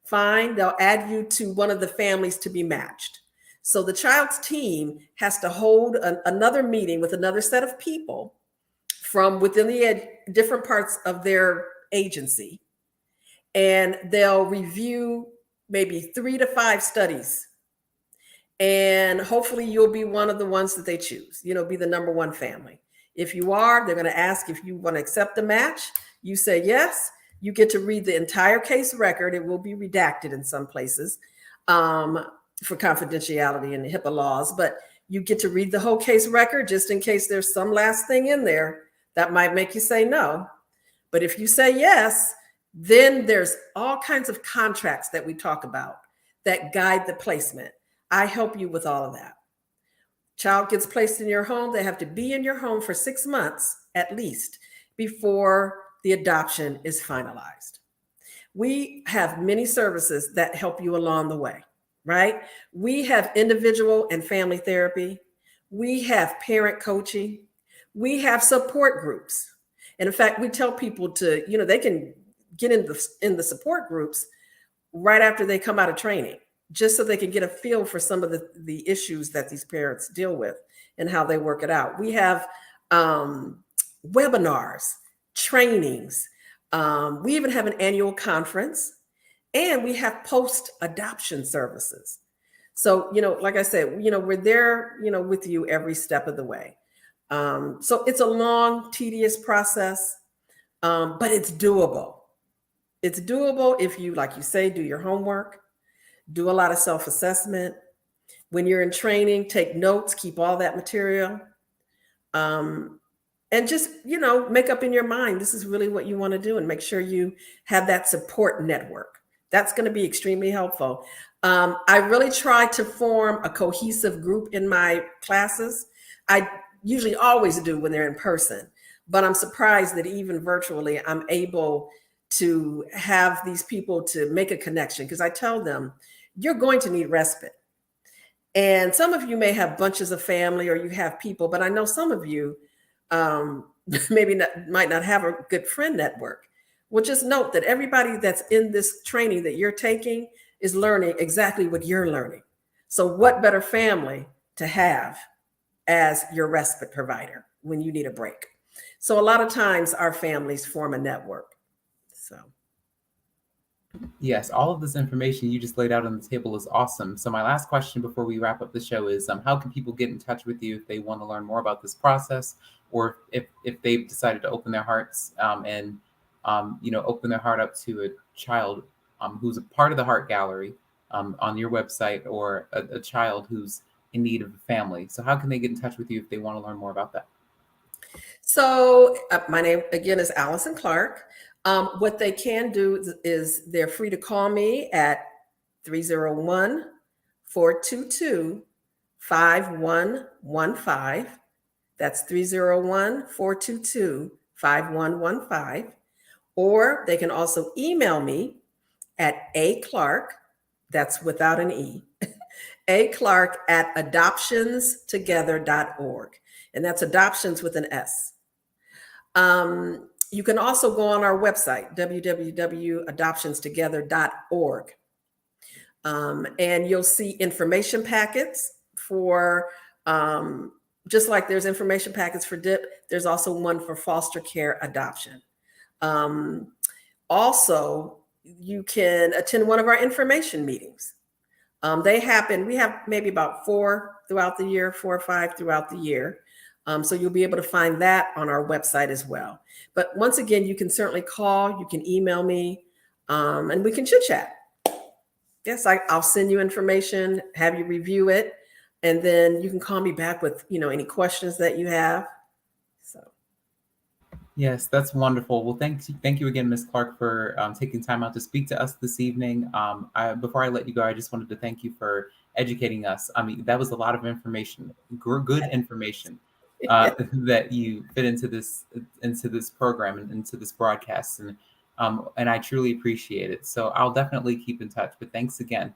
Fine, they'll add you to one of the families to be matched. So the child's team has to hold another meeting with another set of people from within the different parts of their agency, and they'll review maybe 3 to 5 studies, and hopefully you'll be one of the ones that they choose, be the number one family. If you are, they're going to ask if you want to accept the match. You say yes. You get to read the entire case record. It will be redacted in some places for confidentiality and HIPAA laws, but you get to read the whole case record just in case there's some last thing in there that might make you say no. But if you say yes, then there's all kinds of contracts that we talk about that guide the placement. I help you with all of that. Child gets placed in your home. They have to be in your home for 6 months at least before the adoption is finalized. We have many services that help you along the way, right? We have individual and family therapy. We have parent coaching. We have support groups. And in fact, we tell people to, they can get in the support groups right after they come out of training, just so they can get a feel for some of the issues that these parents deal with and how they work it out. We have webinars, trainings. We even have an annual conference, and we have post-adoption services. So, like I said, we're there, with you every step of the way. So it's a long, tedious process, but it's doable. It's doable if you, like you say, do your homework, do a lot of self-assessment. When you're in training, take notes, keep all that material. And just, make up in your mind, this is really what you want to do, and make sure you have that support network. That's going to be extremely helpful. I really try to form a cohesive group in my classes. I usually always do when they're in person, but I'm surprised that even virtually, I'm able to have these people to make a connection, because I tell them, you're going to need respite. And some of you may have bunches of family, or you have people, but I know some of you might not have a good friend network. Well, just note that everybody that's in this training that you're taking is learning exactly what you're learning. So what better family to have as your respite provider when you need a break? So a lot of times our families form a network. So. Yes, all of this information you just laid out on the table is awesome. So my last question before we wrap up the show is, how can people get in touch with you if they want to learn more about this process, or if they've decided to open their hearts and open their heart up to a child who's a part of the Heart Gallery on your website, or a child who's in need of a family? So how can they get in touch with you if they want to learn more about that? So my name again is Allison Clark. What they can do is they're free to call me at 301-422-5115. That's 301-422-5115. Or they can also email me at aclark, that's without an E, aclark@adoptionstogether.org. And that's adoptions with an S. You can also go on our website, www.adoptionstogether.org. And you'll see information packets for, just like there's information packets for DIP, there's also one for foster care adoption. Also, you can attend one of our information meetings. We have maybe about 4 throughout the year, 4 or 5 throughout the year. So you'll be able to find that on our website as well. But once again, you can certainly call, you can email me, and we can chit chat. Yes, I'll send you information, have you review it, and then you can call me back with, any questions that you have. So. Yes, that's wonderful. Well, thank you again, Ms. Clark, for taking time out to speak to us this evening. Before I let you go, I just wanted to thank you for educating us. I mean, that was a lot of information, good information that you fit into this program and into this broadcast. And And I truly appreciate it. So I'll definitely keep in touch. But thanks again.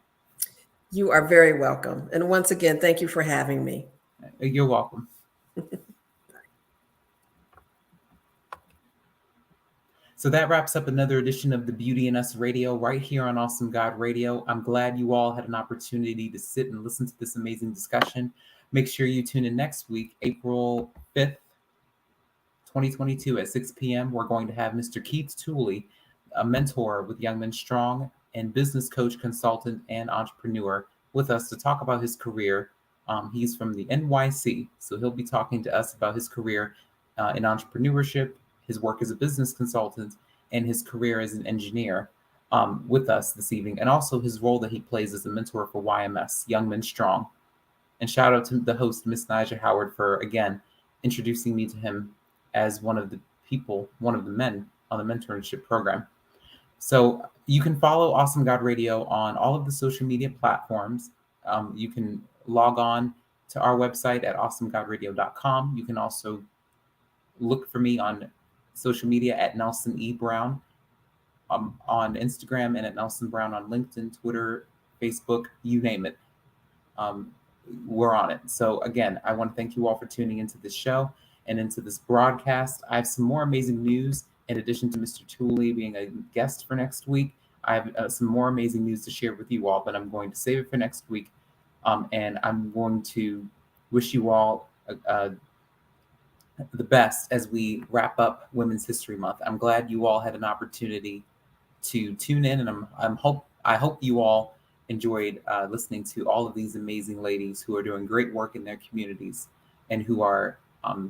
You are very welcome. And once again, thank you for having me. You're welcome. So that wraps up another edition of the Beauty in Us Radio right here on Awesome God Radio. I'm glad you all had an opportunity to sit and listen to this amazing discussion. Make sure you tune in next week, April 5th, 2022 at 6 p.m. We're going to have Mr. Keith Tooley, a mentor with Young Men Strong and business coach, consultant, and entrepreneur, with us to talk about his career. He's from the NYC, so he'll be talking to us about his career in entrepreneurship, his work as a business consultant, and his career as an engineer with us this evening, and also his role that he plays as a mentor for YMS, Young Men Strong. And shout out to the host, Miss Nija Howard, for, again, introducing me to him as one of the men on the mentorship program. So you can follow Awesome God Radio on all of the social media platforms. You can log on to our website at awesomegodradio.com. You can also look for me on social media at Nelson E. Brown on Instagram, and at Nelson Brown on LinkedIn, Twitter, Facebook, you name it. We're on it. So again, I want to thank you all for tuning into this show and into this broadcast. I have some more amazing news. In addition to Mr. Tooley being a guest for next week, I have some more amazing news to share with you all, but I'm going to save it for next week. And I'm going to wish you all the best as we wrap up Women's History Month. I'm glad you all had an opportunity to tune in, and I hope you all enjoyed listening to all of these amazing ladies who are doing great work in their communities and who are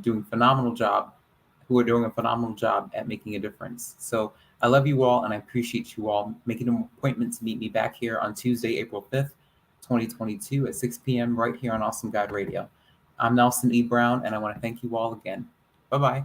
doing a phenomenal job at making a difference. So I love you all, and I appreciate you all making an appointment to meet me back here on Tuesday, April 5th, 2022 at 6 p.m. right here on Awesome God Radio. I'm Nelson E. Brown, and I want to thank you all again. Bye-bye.